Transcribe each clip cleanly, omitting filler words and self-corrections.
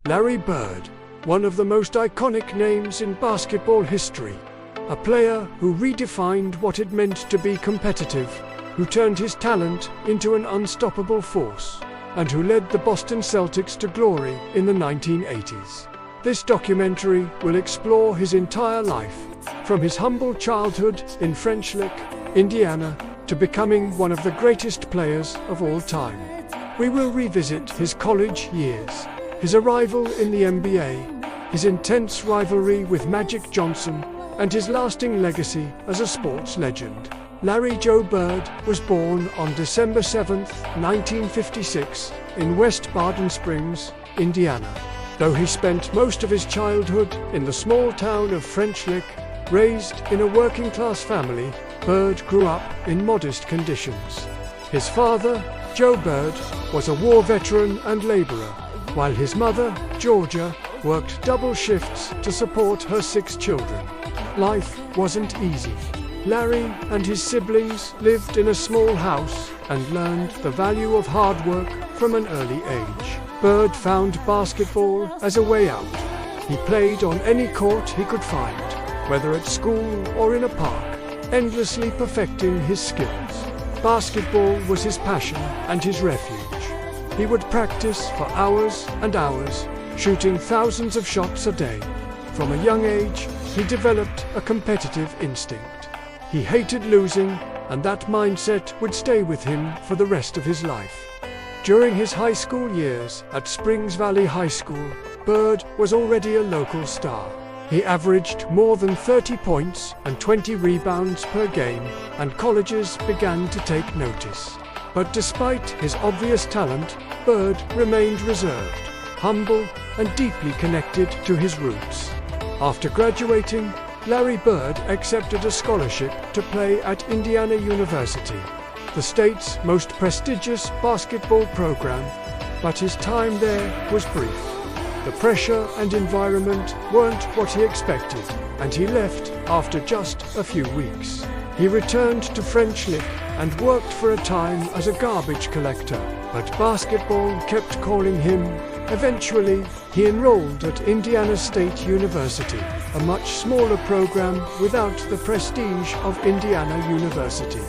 Larry Bird, one of the most iconic names in basketball history. A player who redefined what it meant to be competitive, who turned his talent into an unstoppable force, and who led the Boston Celtics to glory in the 1980s. This documentary will explore his entire life, from his humble childhood in French Lick, Indiana, to becoming one of the greatest players of all time. We will revisit his college years, his arrival in the NBA, his intense rivalry with Magic Johnson, and his lasting legacy as a sports legend. Larry Joe Bird was born on December 7, 1956, in West Baden Springs, Indiana. Though he spent most of his childhood in the small town of French Lick, raised in a working-class family, Bird grew up in modest conditions. His father, Joe Bird, was a war veteran and laborer, while his mother, Georgia, worked double shifts to support her 6 children. Life wasn't easy. Larry and his siblings lived in a small house and learned the value of hard work from an early age. Bird found basketball as a way out. He played on any court he could find, whether at school or in a park, endlessly perfecting his skills. Basketball was his passion and his refuge. He would practice for hours and hours, shooting thousands of shots a day. From a young age, he developed a competitive instinct. He hated losing, and that mindset would stay with him for the rest of his life. During his high school years at Springs Valley High School, Bird was already a local star. He averaged more than 30 points and 20 rebounds per game, and colleges began to take notice. But despite his obvious talent, Bird remained reserved, humble, and deeply connected to his roots. After graduating, Larry Bird accepted a scholarship to play at Indiana University, the state's most prestigious basketball program, but his time there was brief. The pressure and environment weren't what he expected, and he left after just a few weeks. He returned to French Lick and worked for a time as a garbage collector, but basketball kept calling him. Eventually, he enrolled at Indiana State University, a much smaller program without the prestige of Indiana University.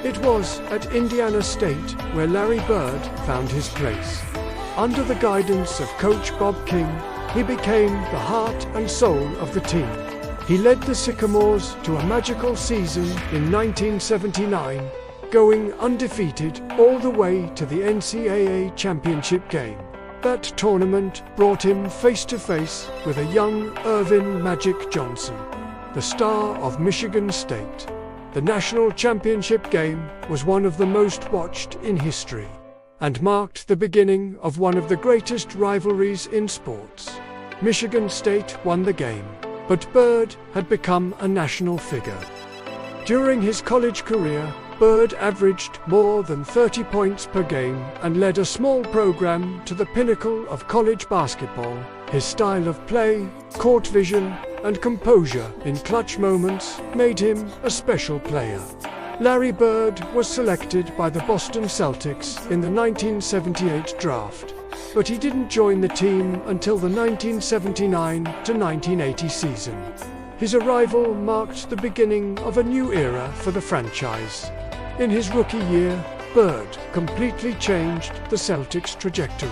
It was at Indiana State where Larry Bird found his place. Under the guidance of Coach Bob King, he became the heart and soul of the team. He led the Sycamores to a magical season in 1979, going undefeated all the way to the NCAA championship game. That tournament brought him face-to-face with a young Irvin Magic Johnson, the star of Michigan State. The national championship game was one of the most watched in history, and marked the beginning of one of the greatest rivalries in sports. Michigan State won the game, but Bird had become a national figure. During his college career, Bird averaged more than 30 points per game and led a small program to the pinnacle of college basketball. His style of play, court vision, and composure in clutch moments made him a special player. Larry Bird was selected by the Boston Celtics in the 1978 draft, but he didn't join the team until the 1979 to 1980 season. His arrival marked the beginning of a new era for the franchise. In his rookie year, Bird completely changed the Celtics' trajectory.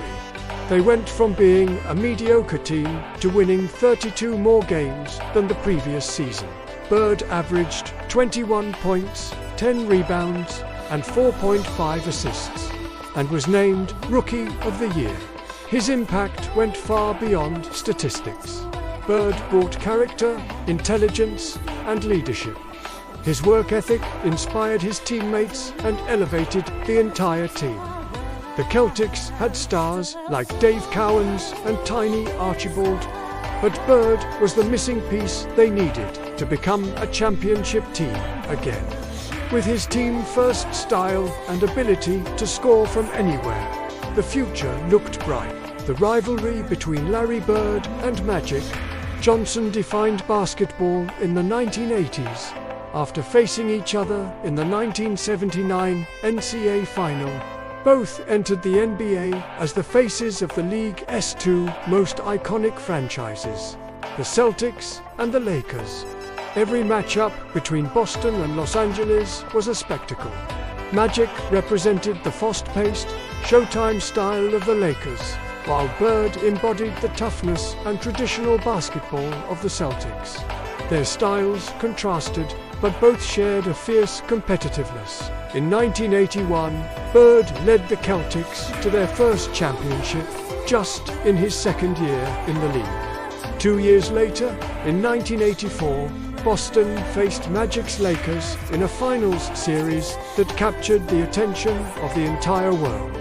They went from being a mediocre team to winning 32 more games than the previous season. Bird averaged 21 points, 10 rebounds, and 4.5 assists, and was named Rookie of the Year. His impact went far beyond statistics. Bird brought character, intelligence, and leadership. His work ethic inspired his teammates and elevated the entire team. The Celtics had stars like Dave Cowens and Tiny Archibald, but Bird was the missing piece they needed to become a championship team again. With his team-first style and ability to score from anywhere, the future looked bright. The rivalry between Larry Bird and Magic Johnson defined basketball in the 1980s. After facing each other in the 1979 NCAA Final, Both entered the NBA as the faces of the league's two most iconic franchises, the Celtics and the Lakers. Every matchup between Boston and Los Angeles was a spectacle. Magic represented the fast-paced, Showtime style of the Lakers, while Bird embodied the toughness and traditional basketball of the Celtics. Their styles contrasted, but both shared a fierce competitiveness. In 1981, Bird led the Celtics to their first championship, just in his second year in the league. 2 years later, in 1984, Boston faced Magic's Lakers in a finals series that captured the attention of the entire world.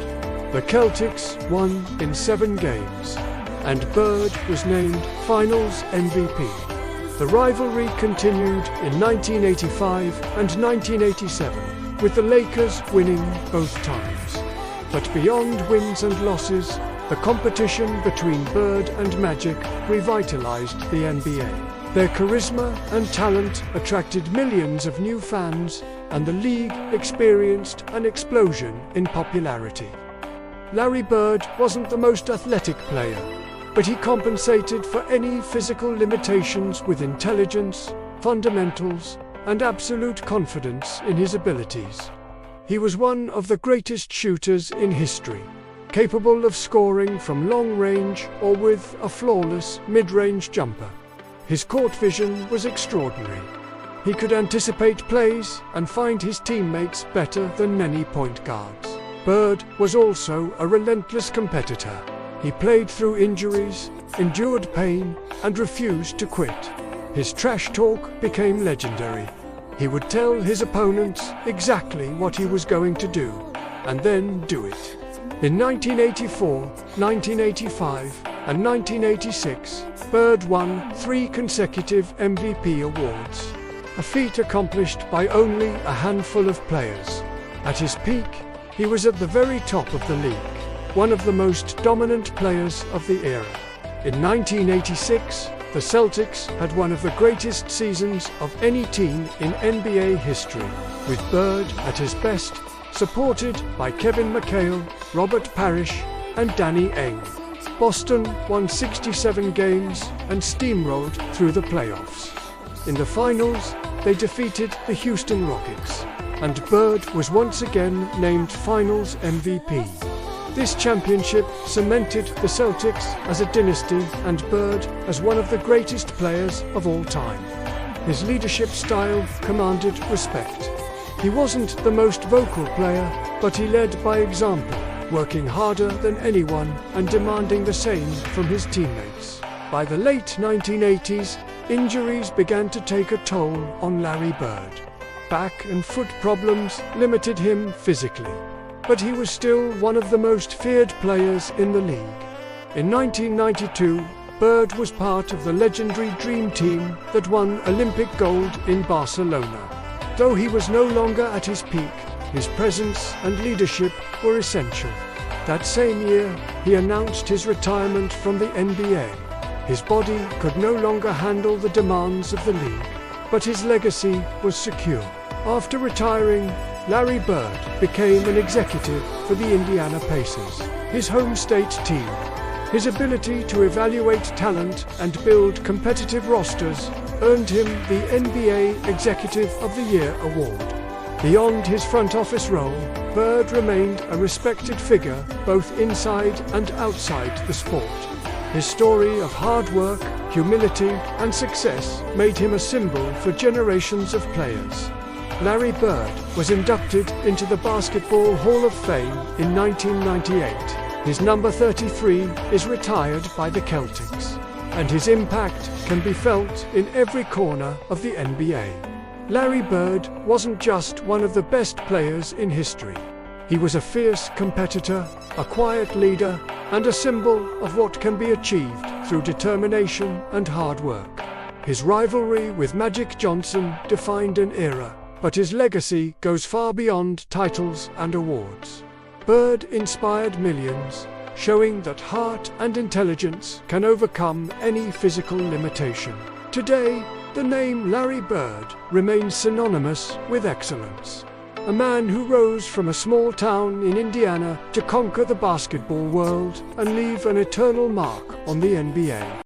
The Celtics won in 7 games, and Bird was named Finals MVP. The rivalry continued in 1985 and 1987, with the Lakers winning both times. But beyond wins and losses, the competition between Bird and Magic revitalized the NBA. Their charisma and talent attracted millions of new fans, and the league experienced an explosion in popularity. Larry Bird wasn't the most athletic player, but he compensated for any physical limitations with intelligence, fundamentals, and absolute confidence in his abilities. He was one of the greatest shooters in history, capable of scoring from long range or with a flawless mid-range jumper. His court vision was extraordinary. He could anticipate plays and find his teammates better than many point guards. Bird was also a relentless competitor. He played through injuries, endured pain, and refused to quit. His trash talk became legendary. He would tell his opponents exactly what he was going to do, and then do it. In 1984, 1985, and 1986, Bird won 3 consecutive MVP awards, a feat accomplished by only a handful of players. At his peak, he was at the very top of the league, one of the most dominant players of the era. In 1986, the Celtics had one of the greatest seasons of any team in NBA history, with Bird at his best, supported by Kevin McHale, Robert Parrish, and Danny Ainge. Boston won 67 games and steamrolled through the playoffs. In the finals, they defeated the Houston Rockets, and Bird was once again named Finals MVP. This championship cemented the Celtics as a dynasty and Bird as one of the greatest players of all time. His leadership style commanded respect. He wasn't the most vocal player, but he led by example, working harder than anyone and demanding the same from his teammates. By the late 1980s, injuries began to take a toll on Larry Bird. Back and foot problems limited him physically, but he was still one of the most feared players in the league. In 1992, Bird was part of the legendary Dream Team that won Olympic gold in Barcelona. Though he was no longer at his peak, his presence and leadership were essential. That same year, he announced his retirement from the NBA. His body could no longer handle the demands of the league, but his legacy was secure. After retiring, Larry Bird became an executive for the Indiana Pacers, his home state team. His ability to evaluate talent and build competitive rosters earned him the NBA Executive of the Year award. Beyond his front office role, Bird remained a respected figure both inside and outside the sport. His story of hard work, humility, and success made him a symbol for generations of players. Larry Bird was inducted into the Basketball Hall of Fame in 1998. His number 33 is retired by the Celtics, and his impact can be felt in every corner of the NBA. Larry Bird wasn't just one of the best players in history. He was a fierce competitor, a quiet leader, and a symbol of what can be achieved through determination and hard work. His rivalry with Magic Johnson defined an era, but his legacy goes far beyond titles and awards. Bird inspired millions, showing that heart and intelligence can overcome any physical limitation. Today, the name Larry Bird remains synonymous with excellence. a man who rose from a small town in Indiana to conquer the basketball world and leave an eternal mark on the NBA.